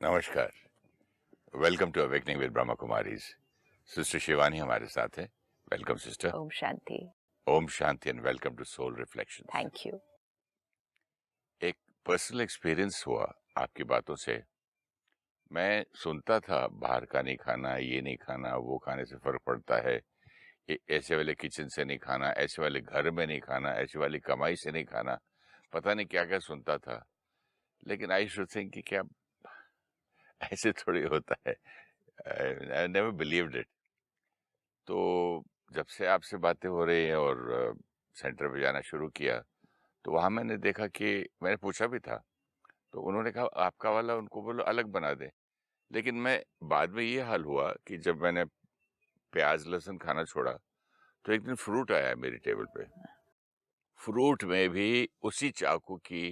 नमस्कार। Welcome to awakening with Brahma Kumaris. Sister Shivani हमारे साथ है। Welcome sister. ओम शांति। ओम शांति and welcome to soul reflections. Thank you. एक पर्सनल एक्सपीरियंस हुआ आपकी बातों से। मैं सुनता था बाहर का नहीं खाना, ये नहीं खाना, वो खाने से फर्क पड़ता है, ऐसे वाले किचन से नहीं खाना, ऐसे वाले घर में नहीं खाना, ऐसे वाली कमाई से नहीं खाना, पता नहीं क्या क्या सुनता था। लेकिन आई शुड थिंक कि क्या ऐसे थोड़ी होता है। I never believed it. तो जब से आपसे बातें हो रही हैं और सेंटर पे जाना शुरू किया, तो वहाँ मैंने देखा कि मैंने पूछा भी था, तो उन्होंने कहा आपका वाला उनको बोलो अलग बना दें। लेकिन मैं बाद में ये हाल हुआ कि जब मैंने प्याज लहसुन खाना छोड़ा, तो एक दिन फ्रूट आया मेरी टेबल पे। फ्रूट में भी उसी चाकू की,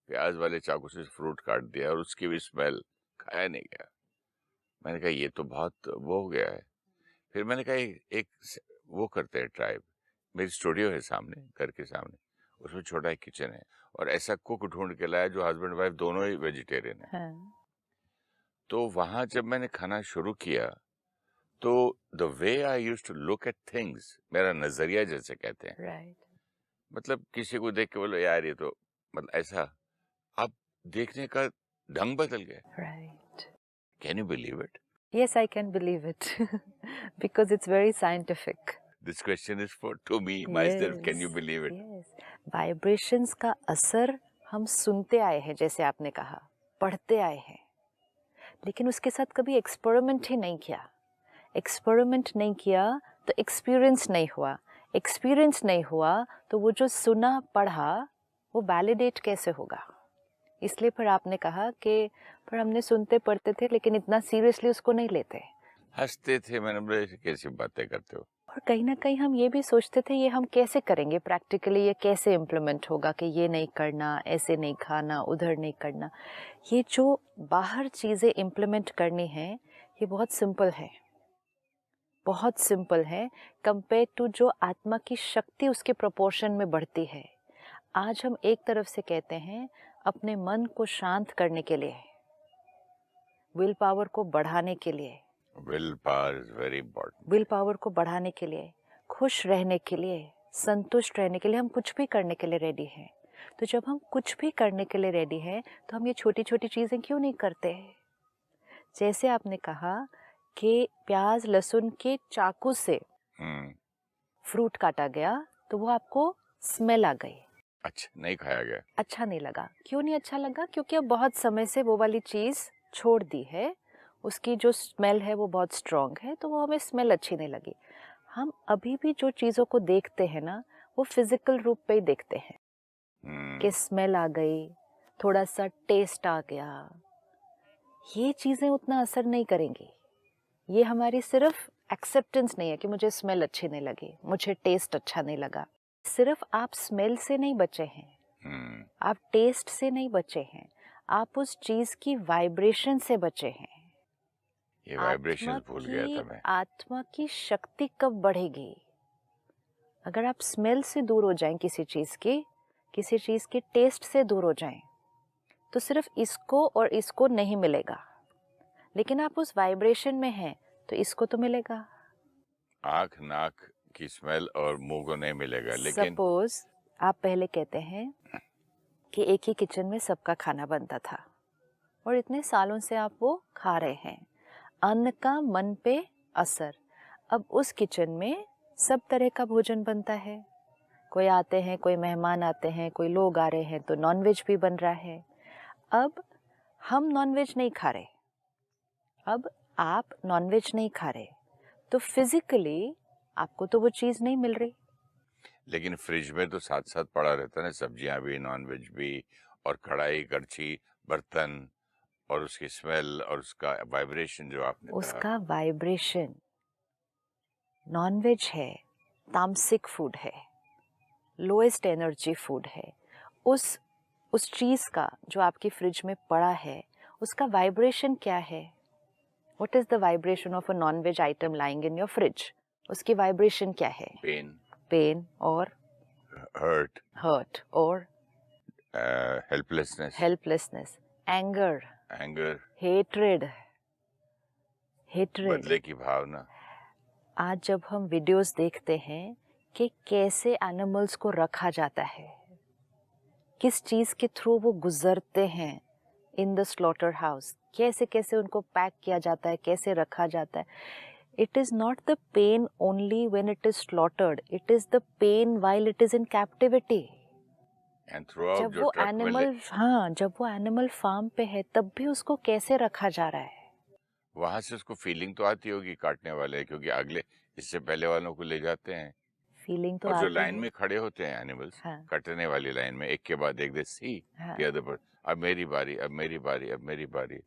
प्याज वाले चाकू से फ्रूट काट दिया और उसकी भी स्मेल, खाया नहीं गया। मैंने कहा ये तो बहुत वो हो गया है। फिर मैंने कहा एक वो करते हैं ट्राई। मेरी स्टूडियो है सामने, घर के सामने, उसमें छोटा एक किचन है और ऐसा कुक ढूंढ के लाया जो हस्बैंड वाइफ दोनों ही वेजिटेरियन है। हाँ। तो वहां जब मैंने खाना शुरू किया, तो the way I use to look at things, मेरा नजरिया जैसे कहते हैं, राइट। मतलब किसी को देख के बोलो यार ये तो, मतलब ऐसा, अब देखने का ढंग बदल गया। Right. Can you believe it? Yes, I can believe it because it's very scientific. This question is for to me myself, can you Yes, believe it? yes. Vibrations का असर हम सुनते आए हैं, जैसे आपने कहा, पढ़ते आए हैं, लेकिन उसके साथ कभी एक्सपेरिमेंट ही नहीं किया। एक्सपेरिमेंट नहीं किया तो एक्सपीरियंस नहीं हुआ। एक्सपीरियंस नहीं हुआ तो वो जो सुना पढ़ा वो वैलिडेट कैसे होगा। इसलिए फिर आपने कहा कि पर हमने सुनते पढ़ते थे लेकिन इतना सीरियसली उसको नहीं लेते, हंसते थे। मैंने बोला "ऐसी कैसी बातें करते हो"। और कहीं ना कहीं हम ये भी सोचते थे ये हम कैसे करेंगे प्रैक्टिकली, ये कैसे इम्प्लीमेंट होगा कि ये नहीं करना, ऐसे नहीं खाना, उधर नहीं करना। ये जो बाहर चीज़ें इम्प्लीमेंट करनी है ये बहुत सिंपल है, बहुत सिंपल है कंपेयर टू जो आत्मा की शक्ति उसके प्रोपोर्शन में बढ़ती है। आज हम एक तरफ से कहते हैं अपने मन को शांत करने के लिए, विल पावर को बढ़ाने के लिए, will power is very important. Will power को बढ़ाने के लिए, खुश रहने के लिए, संतुष्ट रहने के लिए हम कुछ भी करने के लिए रेडी हैं। तो जब हम कुछ भी करने के लिए रेडी हैं तो हम ये छोटी छोटी चीज़ें क्यों नहीं करते? जैसे आपने कहा कि प्याज लहसुन के चाकू से फ्रूट काटा गया तो वो आपको स्मेल आ गई, अच्छा नहीं खाया गया। अच्छा नहीं लगा। क्यों नहीं अच्छा लगा? क्योंकि अब बहुत समय से वो वाली चीज़ छोड़ दी है, उसकी जो स्मेल है वो बहुत स्ट्रॉन्ग है, तो वो हमें स्मेल अच्छी नहीं लगी। हम अभी भी जो चीज़ों को देखते हैं ना, वो फिजिकल रूप पे ही देखते हैं कि स्मेल आ गई, थोड़ा सा टेस्ट आ गया। ये चीज़ें उतना असर नहीं करेंगी। ये हमारी सिर्फ एक्सेप्टेंस नहीं है कि मुझे स्मेल अच्छी नहीं लगी, मुझे टेस्ट अच्छा नहीं लगा। सिर्फ आप स्मेल से नहीं बचे हैं, आप टेस्ट से नहीं बचे हैं, आप उस चीज की वाइब्रेशन से बचे हैं। ये वाइब्रेशंस भूल गया था मैं। आत्मा की शक्ति कब बढ़ेगी? अगर आप स्मेल से दूर हो जाएं, किसी चीज के टेस्ट से दूर हो जाएं, तो सिर्फ इसको और इसको नहीं मिलेगा। लेकिन आप उस वाइब्रेशन में हैं तो इसको तो मिलेगा। आंख नाक की स्मेल और मुंह को नहीं मिलेगा। लेकिन सपोज आप पहले कहते हैं कि एक ही किचन में सबका खाना बनता था और इतने सालों से आप वो खा रहे हैं, अन्न का मन पे असर। अब उस किचन में सब तरह का भोजन बनता है, कोई आते हैं, कोई मेहमान आते हैं, कोई लोग आ रहे हैं तो नॉनवेज भी बन रहा है। अब हम नॉनवेज नहीं खा रहे, अब आप नॉनवेज नहीं खा रहे, तो फिजिकली आपको तो वो चीज़ नहीं मिल रही। लेकिन फ्रिज में तो साथ साथ पड़ा रहता है ना, सब्जियां भी, नॉनवेज भी, और कढ़ाई कड़छी बर्तन, और उसकी स्मेल और उसका वाइब्रेशन जो आपने कहा। उसका वाइब्रेशन, नॉनवेज है, तामसिक फूड है, लोएस्ट एनर्जी फूड है। उस चीज़ का जो आपकी फ्रिज में पड़ा है, उसका वाइब्रेशन क्या है? What is the vibration of a non veg item lying in your fridge? उसकी वाइब्रेशन क्या है? पेन और हर्ट और helplessness, anger, anger, hatred, hatred. बदले की भावना। आज जब हम वीडियोस देखते हैं कि कैसे एनिमल्स को रखा जाता है, किस चीज के थ्रू वो गुजरते हैं इन द स्लॉटर हाउस, कैसे कैसे उनको पैक किया जाता है, कैसे रखा जाता है। It is not the pain only when it is slaughtered, it is the pain while it is in captivity. And throughout जब जो वो ट्रक में एनिमल, हाँ, जब वो एनिमल फार्म पे है तब भी उसको कैसे रखा जा रहा है। वहां से उसको फीलिंग तो आती होगी काटने वाले, क्योंकि अगले इससे पहले वालों को ले जाते हैं। फीलिंग तो और जो आती लाइन है। में खड़े होते हैं एनिमल्स, हाँ, कटने वाली लाइन में, एक के बाद एक, दे सी हाँ। द अदर बर्ड, अब मेरी बारी, अब मेरी बारी, अब मेरी बारी।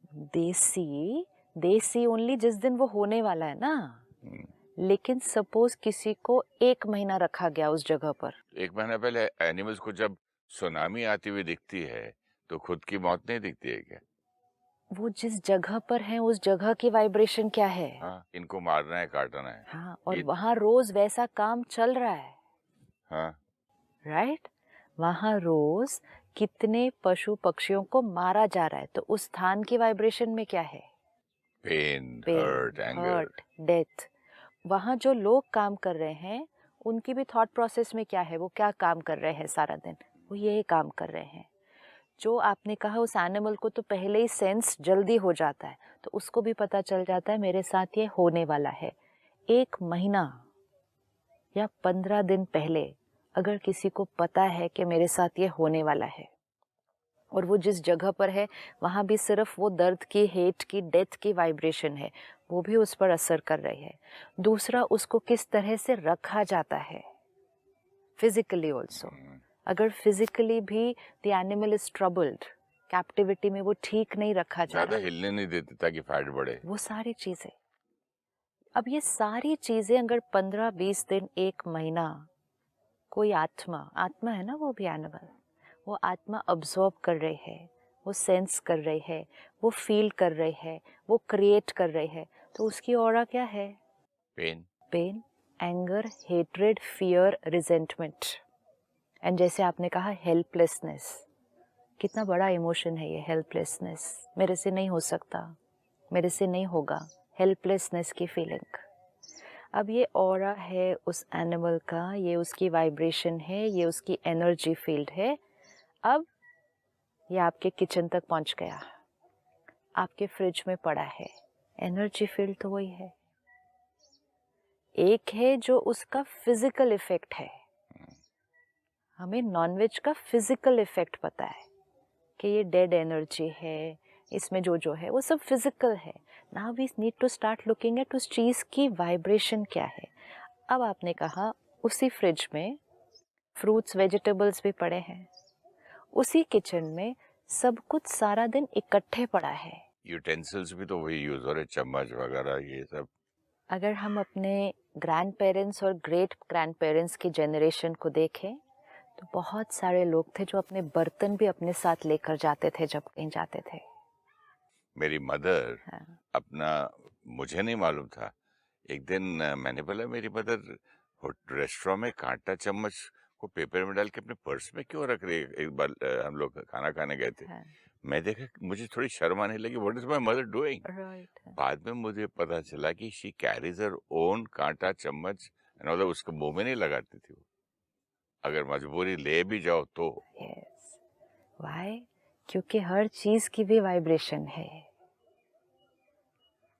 देसी ओनली जिस दिन वो होने वाला है ना। लेकिन सपोज किसी को 1 महीना रखा गया उस जगह पर। एक महीना पहले एनिमल्स को जब सुनामी आती हुई दिखती है तो खुद की मौत नहीं दिखती है क्या? वो जिस जगह पर है उस जगह की वाइब्रेशन क्या है। हाँ, इनको मारना है, काटना है। हाँ, और ये वहां रोज वैसा काम चल रहा है। हाँ, राइट, वहां रोज कितने पशु पक्षियों को मारा जा रहा है, तो उस स्थान की वाइब्रेशन में क्या है। Pain, pain, hurt, anger. Hurt, death. वहाँ जो लोग काम कर रहे हैं उनकी भी थॉट प्रोसेस में क्या है, वो क्या काम कर रहे हैं सारा दिन, वो यही काम कर रहे हैं। जो आपने कहा उस एनिमल को तो पहले ही सेंस जल्दी हो जाता है, तो उसको भी पता चल जाता है मेरे साथ ये होने वाला है। 1 महीना या 15 दिन पहले अगर किसी को पता है कि मेरे साथ ये होने वाला है और वो जिस जगह पर है वहाँ भी सिर्फ वो दर्द की, हेट की, डेथ की वाइब्रेशन है, वो भी उस पर असर कर रही है। दूसरा, उसको किस तरह से रखा जाता है फिजिकली ऑल्सो। अगर फिजिकली भी the animal is troubled, captivity में वो ठीक नहीं रखा जा ज्यादा रहा, हिलने नहीं देते ताकि फैट बढ़े। वो सारी चीजें। अब ये सारी चीजें अगर 15-20 दिन, 1 महीना, कोई आत्मा, आत्मा है ना वो भी एनिमल, वो आत्मा अब्सॉर्ब कर रही है, वो सेंस कर रही है, वो फील कर रही है, वो क्रिएट कर रही है, तो उसकी ऑरा क्या है। Pain. Pain, anger, hatred, fear, resentment. And जैसे आपने कहा हेल्पलेसनेस, कितना बड़ा इमोशन है ये हेल्पलेसनेस। मेरे से नहीं हो सकता, मेरे से नहीं होगा, हेल्पलेसनेस की फीलिंग। अब ये ऑरा है उस एनिमल का, ये उसकी वाइब्रेशन है, ये उसकी एनर्जी फील्ड है। अब ये आपके किचन तक पहुंच गया, आपके फ्रिज में पड़ा है, एनर्जी फील्ड तो वही है। एक है जो उसका फिजिकल इफेक्ट है, हमें नॉनवेज का फिजिकल इफेक्ट पता है कि ये डेड एनर्जी है, इसमें जो जो है वो सब फिजिकल है। Now we need to start looking at उस चीज़ की वाइब्रेशन क्या है। अब आपने कहा उसी फ्रिज में फ्रूट्स, वेजिटेबल्स भी पड़े हैं, उसी किचन में सब कुछ सारा दिन इकट्ठे पड़ा है। यूटेंसिल्स भी तो वही यूज हो रहे, चम्मच वगैरह ये सब। अगर हम अपने ग्रैंड पेरेंट्स और ग्रेट ग्रैंड पेरेंट्स की जनरेशन को देखें तो बहुत सारे लोग थे जो अपने बर्तन भी अपने साथ लेकर जाते थे जब कहीं जाते थे। मेरी मदर हाँ, अपना, मुझे नहीं मालूम था, एक दिन मैंने बोला मेरी मदर रेस्टोरेंट में कांटा चम्मच को पेपर में डाल के अपने पर्स में क्यों रख रही है। एक बार हम लोग खाना खाने गए थे, हाँ, मैं देखा, मुझे थोड़ी शर्म आने लगी, what is my mother doing. Right. बाद में मुझे पता चला कि शी कैरीज हर ओन कांटा चम्मच, मतलब उसको मुंह में नहीं लगाती थी वो, अगर मजबूरी ले भी जाओ तो। यस, व्हाई, क्योंकि हर चीज की भी वाइब्रेशन है।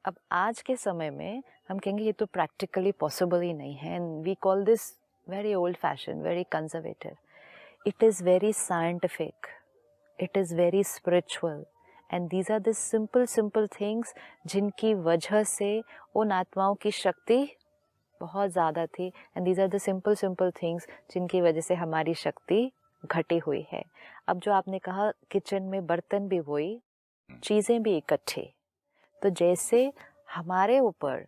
अब आज के समय में हम कहेंगे ये तो प्रैक्टिकली पॉसिबल ही नहीं है, and we call this very old fashion, very conservative. It is very scientific, it is very spiritual, and these are the simple simple things जिनकी वजह से उन आत्माओं की शक्ति बहुत ज़्यादा थी, and these are the simple simple things जिनकी वजह से हमारी शक्ति घटी हुई है। अब जो आपने कहा किचन में बर्तन भी वही, चीज़ें भी इकट्ठी, तो जैसे हमारे ऊपर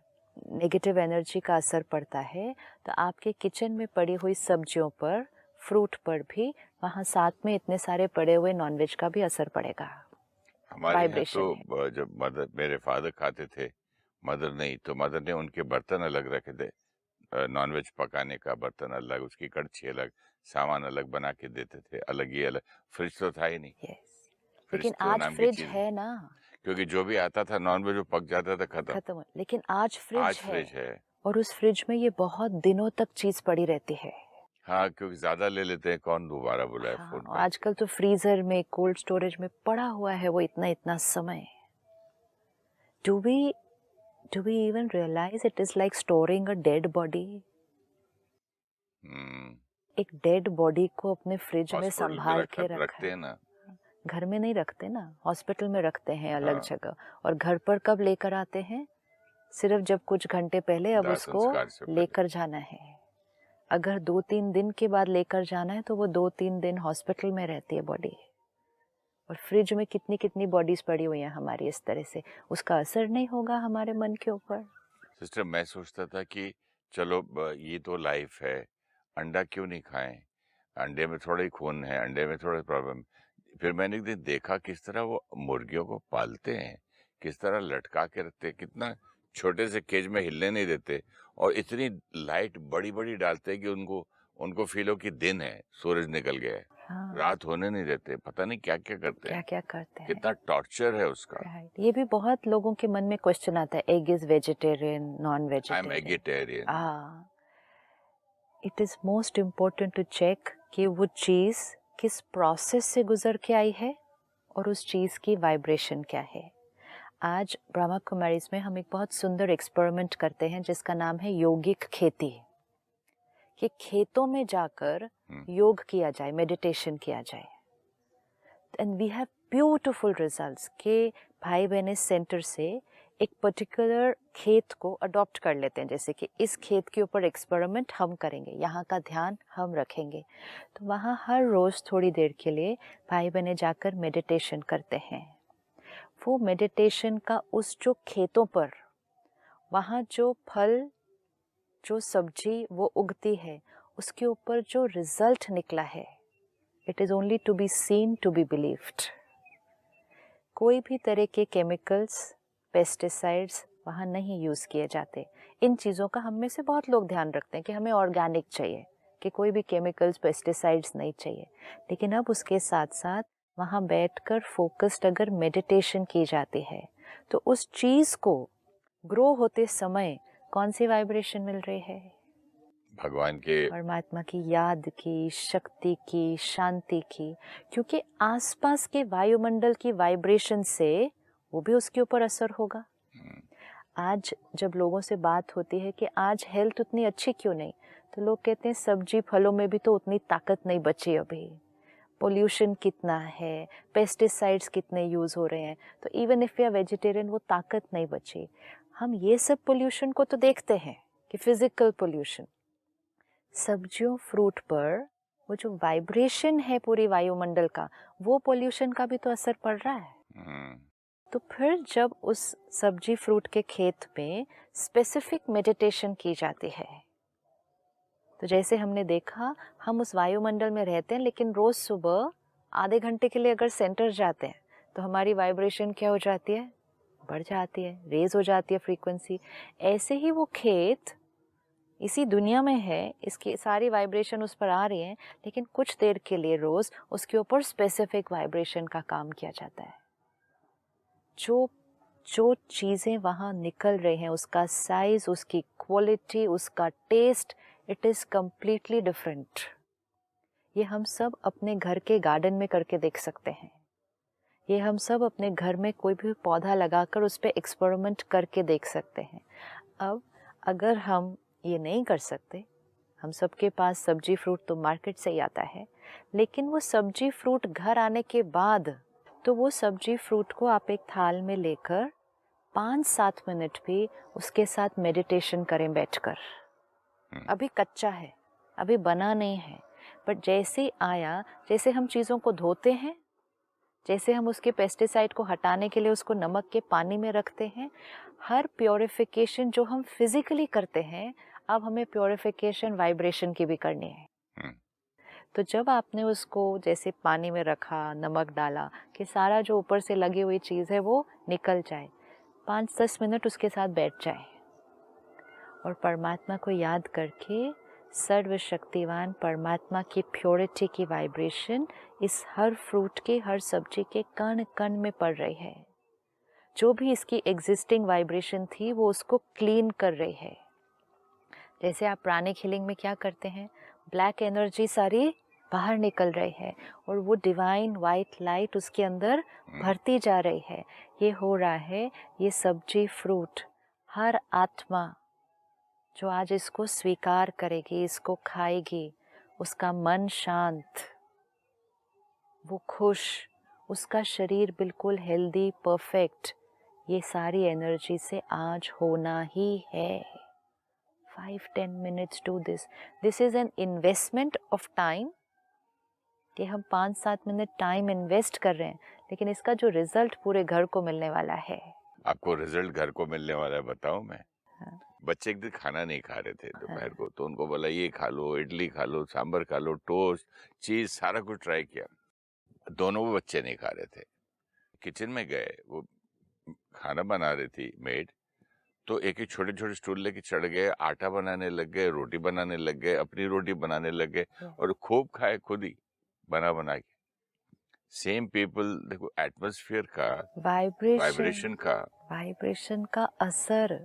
नेगेटिव एनर्जी का असर पड़ता है तो आपके किचन में पड़ी हुई सब्जियों पर, फ्रूट पर भी वहाँ साथ में इतने सारे पड़े हुए नॉनवेज का भी असर पड़ेगा। हमारे यहाँ वाइब्रेशन है। तो जब मदर, मेरे फादर खाते थे, मदर नहीं, तो मदर ने उनके बर्तन अलग रखे थे, नॉनवेज पकाने का बर्तन अलग, उसकी कड़छी अलग, सामान अलग बना के देते थे, अलग ही अलग। फ्रिज तो था ही नहीं, यस, लेकिन फ्रिज तो आज नाम की फ्रिज चीज है, है ना, क्योंकि जो भी आता था नॉनवेज वो पक जाता था, खत्म। खत्म। लेकिन आज फ्रिज आज है फ्रिज है। और उस फ्रिज में ये बहुत दिनों तक चीज पड़ी रहती है। हाँ, क्योंकि ज्यादा ले लेते हैं, कौन दोबारा बुलाए हाँ, फोन और करके। आजकल तो फ्रीजर में, कोल्ड स्टोरेज में पड़ा हुआ है वो इतना इतना समय। Do we do we even realise it is like storing a dead body? Hmm. एक डेड बॉडी को अपने फ्रिज में हॉस्पिटल में संभाल के रखा रखते है। हैं ना। घर में नहीं रखते ना, हॉस्पिटल में रखते हैं अलग हाँ, जगह। और घर पर कब लेकर आते हैं? सिर्फ जब कुछ घंटे पहले अब दाह उसको संस्कार से पहले। लेकर जाना है। अगर 2-3 दिन के बाद लेकर जाना है तो वो 2-3 दिन हॉस्पिटल में रहती है बॉडी। और फ्रिज में कितनी कितनी बॉडीज पड़ी हुई हैं हमारी इस तरह से, उसका असर नहीं होगा हमारे मन के ऊपर? सिस्टर, मैं सोचता था कि चलो ये तो लाइफ है, अंडा क्यों नहीं खाएं, अंडे में थोड़ा ही खून है, अंडे में थोड़ा प्रॉब्लम। फिर मैंने एक दिन देखा किस तरह वो मुर्गियों को पालते हैं, किस तरह लटका के रखते हैं, कितना छोटे से केज में हिलने नहीं देते, और इतनी लाइट बड़ी बड़ी डालते हैं कि उनको उनको फील हो कि दिन है, सूरज निकल गया है, हाँ, रात होने नहीं देते, पता नहीं क्या क्या करते क्या हैं। क्या करते हैं। कितना टॉर्चर है उसका। राइट, ये भी बहुत लोगों के मन में क्वेश्चन आता है, egg is vegetarian, non I am vegetarian? Eggetarian. हाँ, it is most important to check कि वो चीज किस प्रोसेस से गुजर के आई है और उस चीज की वाइब्रेशन क्या है। आज ब्रह्मा कुमारीज में हम एक बहुत सुंदर एक्सपेरिमेंट करते हैं जिसका नाम है योगिक खेती। कि खेतों में जाकर योग किया जाए, मेडिटेशन किया जाए। And we have beautiful results के भाई बहन सेंटर से एक पर्टिकुलर खेत को अडॉप्ट कर लेते हैं, जैसे कि इस खेत के ऊपर एक्सपेरिमेंट हम करेंगे, यहाँ का ध्यान हम रखेंगे। तो वहाँ हर रोज़ थोड़ी देर के लिए भाई बहनें जाकर मेडिटेशन करते हैं। वो मेडिटेशन का उस जो खेतों पर वहाँ जो फल, जो सब्जी वो उगती है, उसके ऊपर जो रिजल्ट निकला है, it is only to be seen, to be believed. कोई भी तरह के केमिकल्स, पेस्टिसाइड्स वहाँ नहीं यूज़ किए जाते। इन चीज़ों का हम में से बहुत लोग ध्यान रखते हैं कि हमें ऑर्गेनिक चाहिए, कि कोई भी केमिकल्स, पेस्टिसाइड्स नहीं चाहिए। लेकिन अब उसके साथ साथ वहाँ बैठकर फोकस्ड अगर मेडिटेशन की जाती है तो उस चीज़ को ग्रो होते समय कौन सी वाइब्रेशन मिल रही है? भगवान के। परमात्मा की याद की, शक्ति की, शांति की। क्योंकि आसपास के वायुमंडल की वाइब्रेशन से वो भी उसके ऊपर असर होगा। आज जब लोगों से बात होती है कि आज हेल्थ उतनी अच्छी क्यों नहीं, तो लोग कहते हैं सब्जी फलों में भी तो उतनी ताकत नहीं बची अभी, पोल्यूशन कितना है, पेस्टिसाइड्स कितने यूज़ हो रहे हैं, तो even if we are vegetarian वो ताकत नहीं बची। हम ये सब पोल्यूशन को तो देखते हैं कि फिजिकल पोल्यूशन, सब्जियों फ्रूट पर वो जो वाइब्रेशन है पूरी वायुमंडल का, वो पोल्यूशन का भी तो असर पड़ रहा है। तो फिर जब उस सब्जी फ्रूट के खेत में स्पेसिफिक मेडिटेशन की जाती है, तो जैसे हमने देखा हम उस वायुमंडल में रहते हैं, लेकिन रोज सुबह आधे घंटे के लिए अगर सेंटर जाते हैं तो हमारी वाइब्रेशन क्या हो जाती है? बढ़ जाती है, रेज हो जाती है फ्रीक्वेंसी। ऐसे ही वो खेत इसी दुनिया में है, इसकी सारी वाइब्रेशन उस पर आ रही है, लेकिन कुछ देर के लिए रोज उसके ऊपर स्पेसिफिक वाइब्रेशन का काम किया जाता है। जो जो चीज़ें वहाँ निकल रही हैं, उसका साइज, उसकी क्वालिटी, उसका taste, it is completely different. ये हम सब अपने घर के गार्डन में करके देख सकते हैं। ये हम सब अपने घर में कोई भी पौधा लगाकर उस पर एक्सपेरिमेंट करके देख सकते हैं। अब अगर हम ये नहीं कर सकते, हम सबके पास सब्जी फ्रूट तो मार्केट से ही आता है, लेकिन वो सब्जी फ्रूट घर आने के बाद तो वो सब्जी फ्रूट को आप एक थाल में लेकर 5-7 मिनट भी उसके साथ मेडिटेशन करें बैठकर। अभी कच्चा है, अभी बना नहीं है, बट जैसे ही आया, जैसे हम चीज़ों को धोते हैं, जैसे हम उसके पेस्टिसाइड को हटाने के लिए उसको नमक के पानी में रखते हैं, हर प्योरिफिकेशन जो हम फिजिकली करते हैं, अब हमें प्योरिफिकेशन वाइब्रेशन की भी करनी है। तो जब आपने उसको जैसे पानी में रखा, नमक डाला कि सारा जो ऊपर से लगी हुई चीज़ है वो निकल जाए, 5-10 मिनट उसके साथ बैठ जाए और परमात्मा को याद करके सर्वशक्तिवान परमात्मा की प्योरिटी की वाइब्रेशन इस हर फ्रूट के, हर सब्जी के कण कण में पड़ रही है। जो भी इसकी एग्जिस्टिंग वाइब्रेशन थी वो उसको क्लीन कर रही है। जैसे आप प्राणिक हीलिंग में क्या करते हैं, ब्लैक एनर्जी सारी बाहर निकल रही है और वो डिवाइन वाइट लाइट उसके अंदर भरती जा रही है। ये हो रहा है, ये सब्जी फ्रूट, हर आत्मा जो आज इसको स्वीकार करेगी, इसको खाएगी, उसका मन शांत, वो खुश, उसका शरीर बिल्कुल हेल्दी, परफेक्ट, ये सारी एनर्जी से आज होना ही है। 5-10 minutes do this. This is an investment of time कि हम 5-7 मिनट टाइम इन्वेस्ट कर रहे हैं, लेकिन इसका जो रिजल्ट पूरे घर को मिलने वाला है। आपको रिजल्ट घर को मिलने वाला है, बताऊं मैं? हाँ। बच्चे एक दिन खाना नहीं खा रहे थे दोपहर हाँ। को, तो उनको बोला ये खा लो, इडली खा लो, सांभर खा लो, टोस्ट, चीज, सारा कुछ ट्राई किया। दोनों वो बच्चे नहीं खा रहे थे। किचन में गए, वो खाना बना रही थी मेड, तो एक एक छोटे छोटे स्टूल लेके चढ़ गए, आटा बनाने लग गए, रोटी बनाने लग गए, अपनी रोटी बनाने लग गए और खूब खाए खुद ही बना बना के। सेम पीपल, देखो एटमॉस्फेयर का, वाइब्रेशन का असर,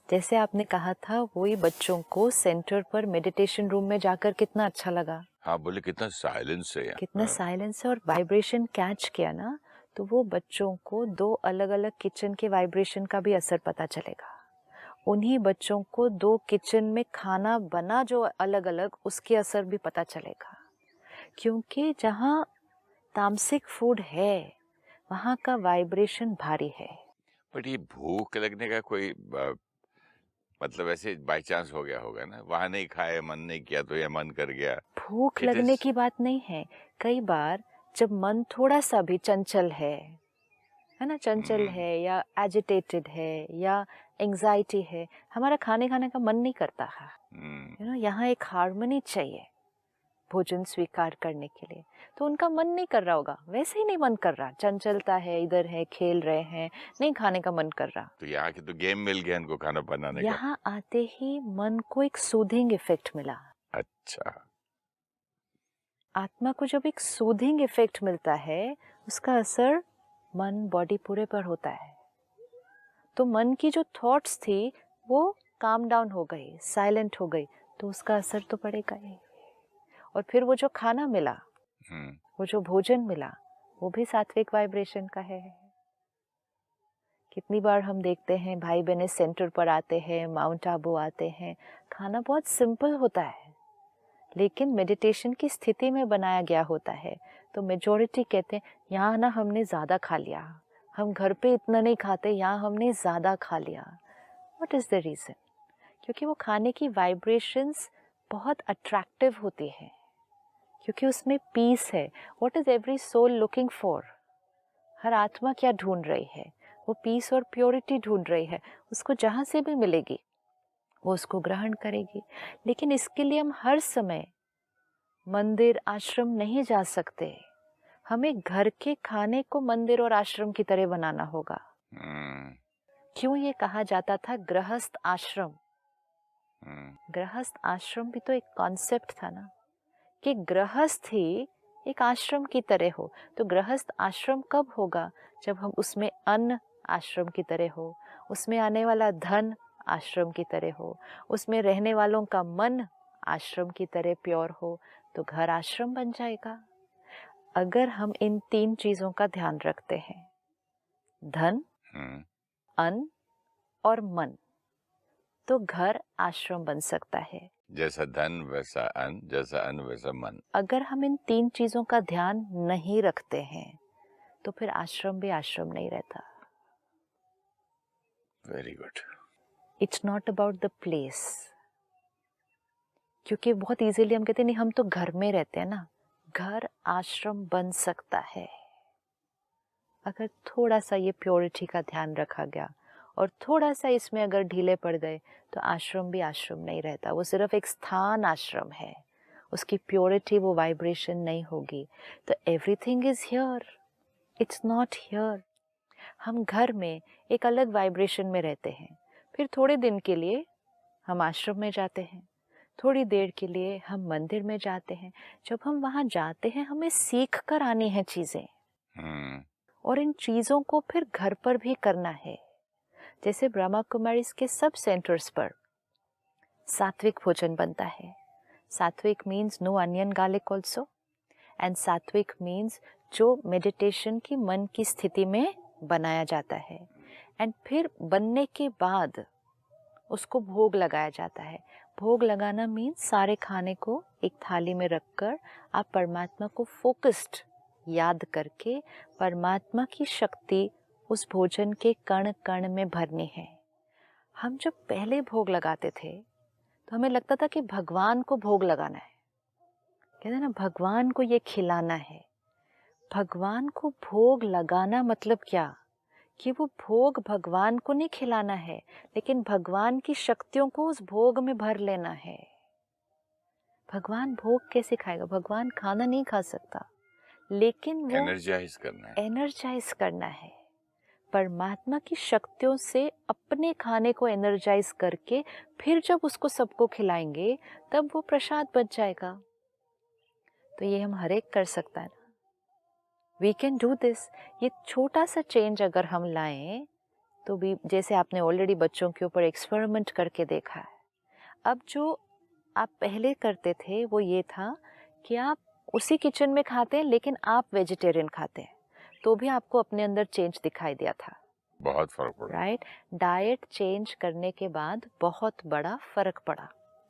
जैसे आपने कहा था, वही बच्चों को सेंटर पर मेडिटेशन रूम में जाकर कितना अच्छा लगा। हाँ, बोले कितना साइलेंस है, कितना साइलेंस है, और वाइब्रेशन कैच किया ना, तो वो बच्चों को 2 अलग अलग किचन के वाइब्रेशन का भी असर पता चलेगा। उन्हीं बच्चों को 2 किचन में खाना बना जो अलग अलग, उसके असर भी पता चलेगा। क्योंकि जहाँ तामसिक फूड है वहाँ का वाइब्रेशन भारी है। बट ये भूख लगने का कोई मतलब ऐसे बाय चांस हो गया होगा ना, वहां नहीं खाए, मन नहीं किया तो ये मन कर गया। भूख लगने की बात नहीं है। कई बार जब मन थोड़ा सा भी चंचल है ना, चंचल है या एजिटेटेड है या एंजाइटी है, हमारा खाने का मन नहीं करता है। यहाँ एक हार्मनी चाहिए भोजन स्वीकार करने के लिए। तो उनका मन नहीं कर रहा होगा, वैसे ही नहीं मन कर रहा, चंचलता है, इधर है, खेल रहे हैं, नहीं खाने का मन कर रहा। तो यहाँ के तो गेम मिल गया इनको खाना बनाने का। यहाँ आते ही मन को एक सूदिंग इफेक्ट मिला। अच्छा, आत्मा को जब एक सूदिंग इफेक्ट मिलता है, उसका असर मन बॉडी पूरे पर होता है। तो मन की जो थॉट्स थी वो काम डाउन हो गई, साइलेंट हो गई, तो उसका असर तो पड़ेगा ही। और फिर वो जो खाना मिला, वो जो भोजन मिला, वो भी सात्विक वाइब्रेशन का है। कितनी बार हम देखते हैं भाई बहनें सेंटर पर आते हैं, माउंट आबू आते हैं, खाना बहुत सिंपल होता है, लेकिन मेडिटेशन की स्थिति में बनाया गया होता है। तो मेजॉरिटी कहते हैं यहाँ ना हमने ज़्यादा खा लिया, हम घर पे इतना नहीं खाते, यहाँ हमने ज़्यादा खा लिया। What is the reason? क्योंकि वो खाने की वाइब्रेशंस बहुत अट्रैक्टिव होती है, क्योंकि उसमें पीस है। What is every soul looking for? हर आत्मा क्या ढूंढ रही है? वो पीस और प्योरिटी ढूंढ रही है। उसको जहाँ से भी मिलेगी वो उसको ग्रहण करेगी। लेकिन इसके लिए हम हर समय मंदिर आश्रम नहीं जा सकते। हमें घर के खाने को मंदिर और आश्रम की तरह बनाना होगा। क्यों ये कहा जाता था गृहस्थ आश्रम? गृहस्थ आश्रम भी तो एक कॉन्सेप्ट था ना, कि गृहस्थ ही एक आश्रम की तरह हो। तो गृहस्थ आश्रम कब होगा? जब हम उसमें अन्न आश्रम की तरह हो, उसमें आने वाला धन आश्रम की तरह हो, उसमें रहने वालों का मन आश्रम की तरह प्योर हो, तो घर आश्रम बन जाएगा। अगर हम इन 3 चीजों का ध्यान रखते हैं, धन, अन्न और मन, तो घर आश्रम बन सकता है। जैसा धन वैसा अन्न, जैसा अन्न वैसा मन। अगर हम इन 3 चीजों का ध्यान नहीं रखते हैं तो फिर आश्रम भी आश्रम नहीं रहता। Very good. It's not about the place, क्योंकि बहुत इजीली हम कहते हैं नहीं हम तो घर में रहते हैं ना। घर आश्रम बन सकता है अगर थोड़ा सा ये प्योरिटी का ध्यान रखा गया, और थोड़ा सा इसमें अगर ढीले पड़ गए तो आश्रम भी आश्रम नहीं रहता। वो सिर्फ एक स्थान आश्रम है, उसकी प्योरिटी, वो वाइब्रेशन नहीं होगी। तो everything is here, it's not here. हम घर में एक अलग वाइब्रेशन में रहते हैं, फिर थोड़े दिन के लिए हम आश्रम में जाते हैं, थोड़ी देर के लिए हम मंदिर में जाते हैं। जब हम वहाँ जाते हैं हमें सीख कर आनी है चीज़ें, और इन चीज़ों को फिर घर पर भी करना है। जैसे ब्रह्मा कुमारीज के सब सेंटर्स पर सात्विक भोजन बनता है। सात्विक means no onion garlic also, and सात्विक मीन्स जो मेडिटेशन की मन की स्थिति में बनाया जाता है, एंड फिर बनने के बाद उसको भोग लगाया जाता है। भोग लगाना मीन्स सारे खाने को एक थाली में रखकर आप परमात्मा को फोकस्ड याद करके परमात्मा की शक्ति उस भोजन के कण कण में भरनी है। हम जब पहले भोग लगाते थे तो हमें लगता था कि भगवान को भोग लगाना है, कहते हैं ना भगवान को ये खिलाना है। भगवान को भोग लगाना मतलब क्या, कि वो भोग भगवान को नहीं खिलाना है, लेकिन भगवान की शक्तियों को उस भोग में भर लेना है। भगवान भोग कैसे खाएगा, भगवान खाना नहीं खा सकता, लेकिन वो एनर्जाइज करना है। परमात्मा की शक्तियों से अपने खाने को एनर्जाइज करके फिर जब उसको सबको खिलाएंगे तब वो प्रसाद बच जाएगा। तो ये हम हर एक कर सकता है ना, वी कैन डू दिस। ये छोटा सा चेंज अगर हम लाएं तो भी, जैसे आपने ऑलरेडी बच्चों के ऊपर एक्सपेरिमेंट करके देखा है। अब जो आप पहले करते थे वो ये था कि आप उसी किचन में खाते हैं लेकिन आप वेजिटेरियन खाते हैं, तो भी आपको अपने अंदर चेंज दिखाई दिया था। बहुत फर्क पड़ा, राइट? डाइट चेंज करने के बाद बहुत बड़ा फर्क पड़ा।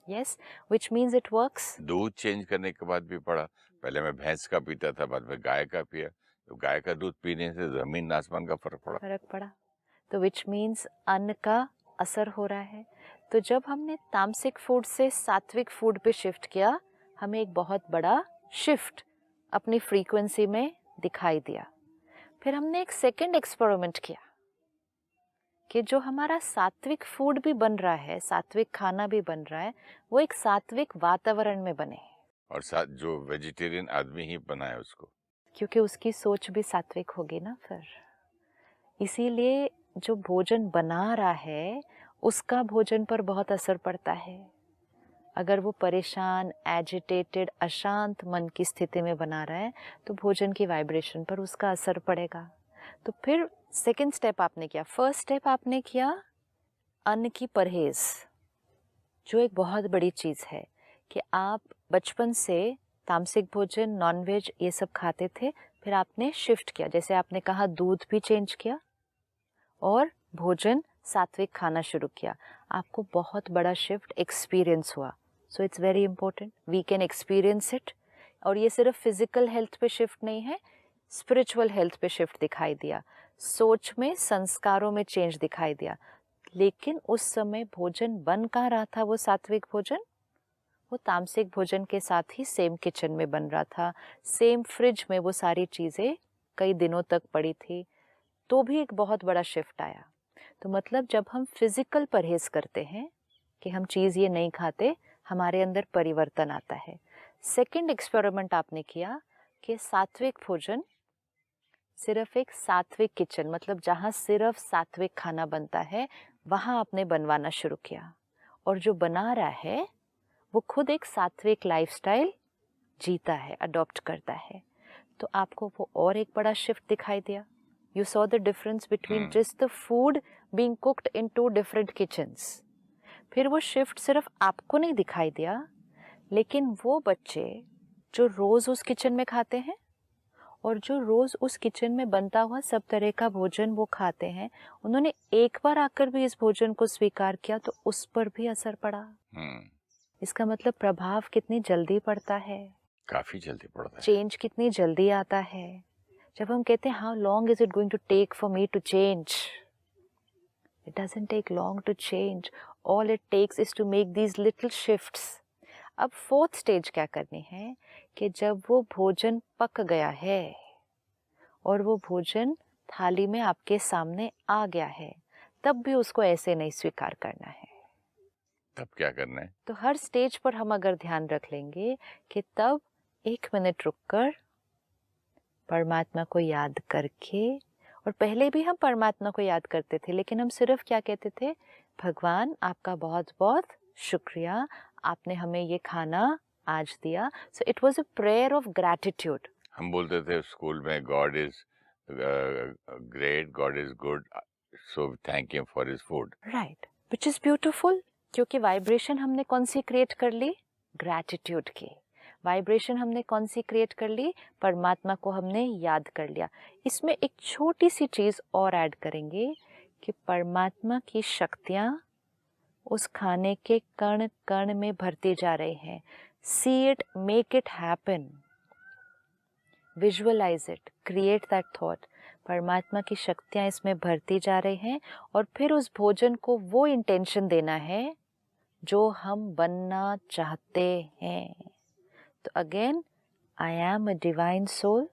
Yes, which means it works. दूध चेंज करने के बाद भी पड़ा। पहले मैं भैंस का पीता था, बाद में गाय का पिया, तो गाय का दूध पीने से जमीन आसमान का फर्क पड़ा। तो विच मीन्स अन्न का असर हो रहा है। तो जब हमने तामसिक फूड से सात्विक फूड पे शिफ्ट किया, हमें एक बहुत बड़ा शिफ्ट अपनी फ्रीक्वेंसी में दिखाई दिया। फिर हमने एक सेकंड एक्सपेरिमेंट किया कि जो हमारा सात्विक फूड भी बन रहा है, सात्विक खाना भी बन रहा है, वो एक सात्विक वातावरण में बने, और साथ जो वेजिटेरियन आदमी ही बनाए उसको, क्योंकि उसकी सोच भी सात्विक होगी ना। फिर इसीलिए जो भोजन बना रहा है उसका भोजन पर बहुत असर पड़ता है। अगर वो परेशान, एजिटेटेड, अशांत मन की स्थिति में बना रहा है तो भोजन की वाइब्रेशन पर उसका असर पड़ेगा। तो फिर सेकंड स्टेप आपने किया। फर्स्ट स्टेप आपने किया अन्न की परहेज, जो एक बहुत बड़ी चीज़ है कि आप बचपन से तामसिक भोजन, नॉनवेज ये सब खाते थे, फिर आपने शिफ्ट किया, जैसे आपने कहा दूध भी चेंज किया और भोजन सात्विक खाना शुरू किया। आपको बहुत बड़ा शिफ्ट एक्सपीरियंस हुआ। So it's very important, we can experience it. और ये सिर्फ फिजिकल हेल्थ पे शिफ्ट नहीं है, स्पिरिचुअल हेल्थ पे शिफ्ट दिखाई दिया, सोच में, संस्कारों में चेंज दिखाई दिया। लेकिन उस समय भोजन बन कहाँ रहा था, वो सात्विक भोजन, वो तामसिक भोजन के साथ ही सेम किचन में बन रहा था, सेम फ्रिज में वो सारी चीज़ें कई दिनों तक पड़ी थी, तो भी एक बहुत बड़ा शिफ्ट आया। तो मतलब जब हम फिजिकल परहेज करते हैं कि हम चीज़ ये नहीं खाते, हमारे अंदर परिवर्तन आता है। सेकंड एक्सपेरिमेंट आपने किया कि सात्विक भोजन, सिर्फ एक सात्विक किचन, मतलब जहाँ सिर्फ सात्विक खाना बनता है, वहाँ आपने बनवाना शुरू किया। और जो बना रहा है वो खुद एक सात्विक लाइफस्टाइल जीता है, अडॉप्ट करता है। तो आपको वो और एक बड़ा शिफ्ट दिखाई दिया। You saw the difference between just the food being cooked in two different kitchens. फिर वो शिफ्ट सिर्फ आपको नहीं दिखाई दिया, लेकिन वो बच्चे जो रोज उस किचन में खाते हैं और जो रोज उस किचन में बनता हुआ सब तरह का भोजन वो खाते हैं, उन्होंने एक बार आकर भी इस भोजन को स्वीकार किया तो उस पर भी असर पड़ा। इसका मतलब प्रभाव कितनी जल्दी पड़ता है, काफी जल्दी पड़ता है, चेंज कितनी जल्दी आता है। जब हम कहते हैं how long is it going to take for me to change, it doesn't take long to change, all it takes is to make these little shifts. अब फोर्थ स्टेज क्या करनी है कि जब वो भोजन पक गया है और वो भोजन थाली में आपके सामने आ गया है, तब भी उसको ऐसे नहीं स्वीकार करना है। तब क्या करना है? तो हर स्टेज पर हम अगर ध्यान रख लेंगे कि तब 1 मिनट रुककर परमात्मा को याद करके, और पहले भी हम परमात्मा को याद करते थे, लेकिन हम सिर्फ क्या कहते थे, भगवान आपका बहुत बहुत शुक्रिया, आपने हमें ये खाना आज दिया. So it was a prayer of gratitude. हम बोलते थे स्कूल में God is great, God is good, so thank him for his food. Right. Which is beautiful. क्योंकि वाइब्रेशन हमने कौन सी क्रिएट कर ली? ग्रैटिट्यूड की. वाइब्रेशन हमने कौन सी क्रिएट कर ली? परमात्मा को हमने याद कर लिया. इसमें एक छोटी सी चीज़ और ऐड करेंगे कि परमात्मा की शक्तियाँ उस खाने के कण कण में भरती जा रहे हैं. See it, make it happen, visualise it, create that thought. परमात्मा की शक्तियाँ इसमें भरती जा रही हैं और फिर उस भोजन को वो इंटेंशन देना है जो हम बनना चाहते हैं. तो again, I am a divine soul.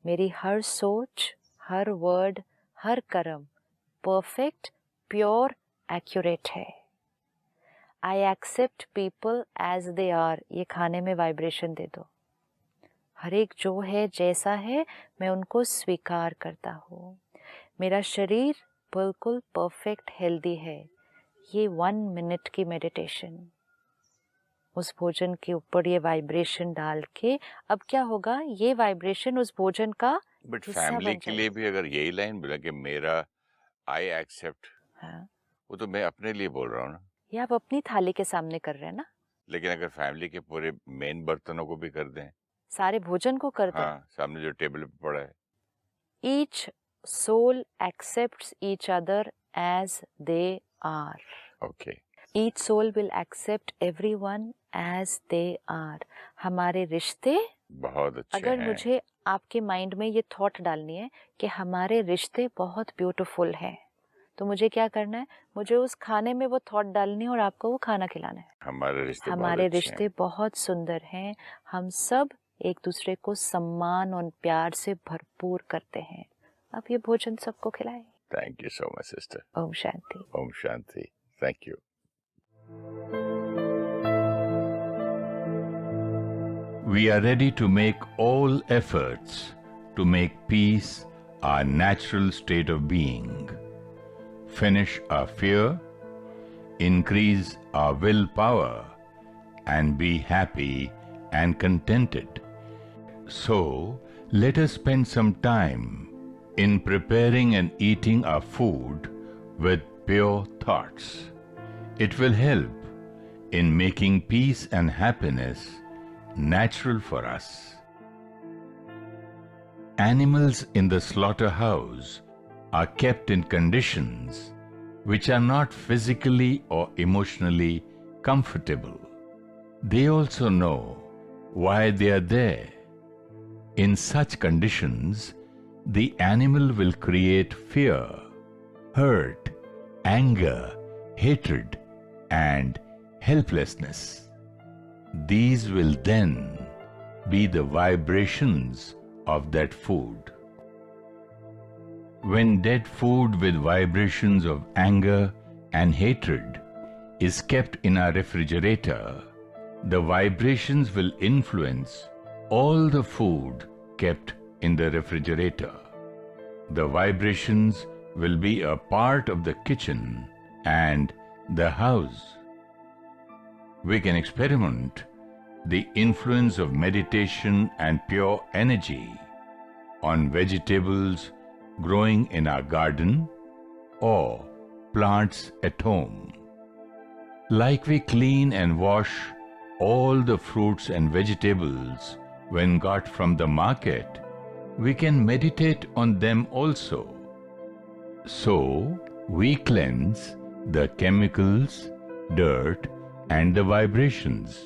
मेरी हर सोच, हर वर्ड, हर कर्म परफेक्ट, प्योर, एक्यूरेट है. I accept people as they are. ये खाने में वाइब्रेशन दे दो. हर एक जो है, जैसा है, मैं उनको स्वीकार करता हूँ. मेरा शरीर बिल्कुल परफेक्ट हेल्दी है. ये 1 मिनट की मेडिटेशन, उस भोजन के ऊपर ये वाइब्रेशन डाल के, अब क्या होगा, ये वाइब्रेशन उस भोजन का बट हिस्सा फैमिली बन के लिए भी अगर यही लाइन बोला कि मेरा आई एक्सेप्ट, हाँ, वो तो मैं अपने लिए बोल रहा हूँ ना. ये आप अपनी थाली के सामने कर रहे हैं ना. लेकिन अगर फैमिली के पूरे मेन बर्तनों को भी कर दें, सारे भोजन को कर दें. हाँ, सामने जो टेबल पे पड़ा है. Each soul accepts each other as they are. Okay. Each soul will accept everyone as they are. हमारे रिश्ते, बहुत अच्छे अगर हैं. मुझे आपके माइंड में ये थॉट डालनी है कि हमारे रिश्ते बहुत ब्यूटीफुल हैं, तो मुझे क्या करना है? मुझे उस खाने में वो थॉट डालनी है और आपको वो खाना खिलाना है. हमारे रिश्ते हमारे बहुत अच्छे रिश्ते हैं. बहुत सुंदर हैं. हम सब एक दूसरे को सम्मान और प्यार से भरपूर करते हैं. अब ये भोजन सबको खिलाएं. Thank you so much sister. ओम शांति. ओम शांति. Thank you. We are ready to make all efforts to make peace our natural state of being, finish our fear, increase our willpower, and be happy and contented. So, let us spend some time in preparing and eating our food with pure thoughts. It will help in making peace and happiness natural for us. Animals in the slaughterhouse are kept in conditions which are not physically or emotionally comfortable. They also know why they are there. In such conditions, the animal will create fear, hurt, anger, hatred, and helplessness. These will then be the vibrations of that food. When dead food with vibrations of anger and hatred is kept in our refrigerator, the vibrations will influence all the food kept in the refrigerator. The vibrations will be a part of the kitchen and the house. We can experiment the influence of meditation and pure energy on vegetables growing in our garden or plants at home. Like we clean and wash all the fruits and vegetables when got from the market, we can meditate on them also. So, we cleanse the chemicals, dirt, and the vibrations.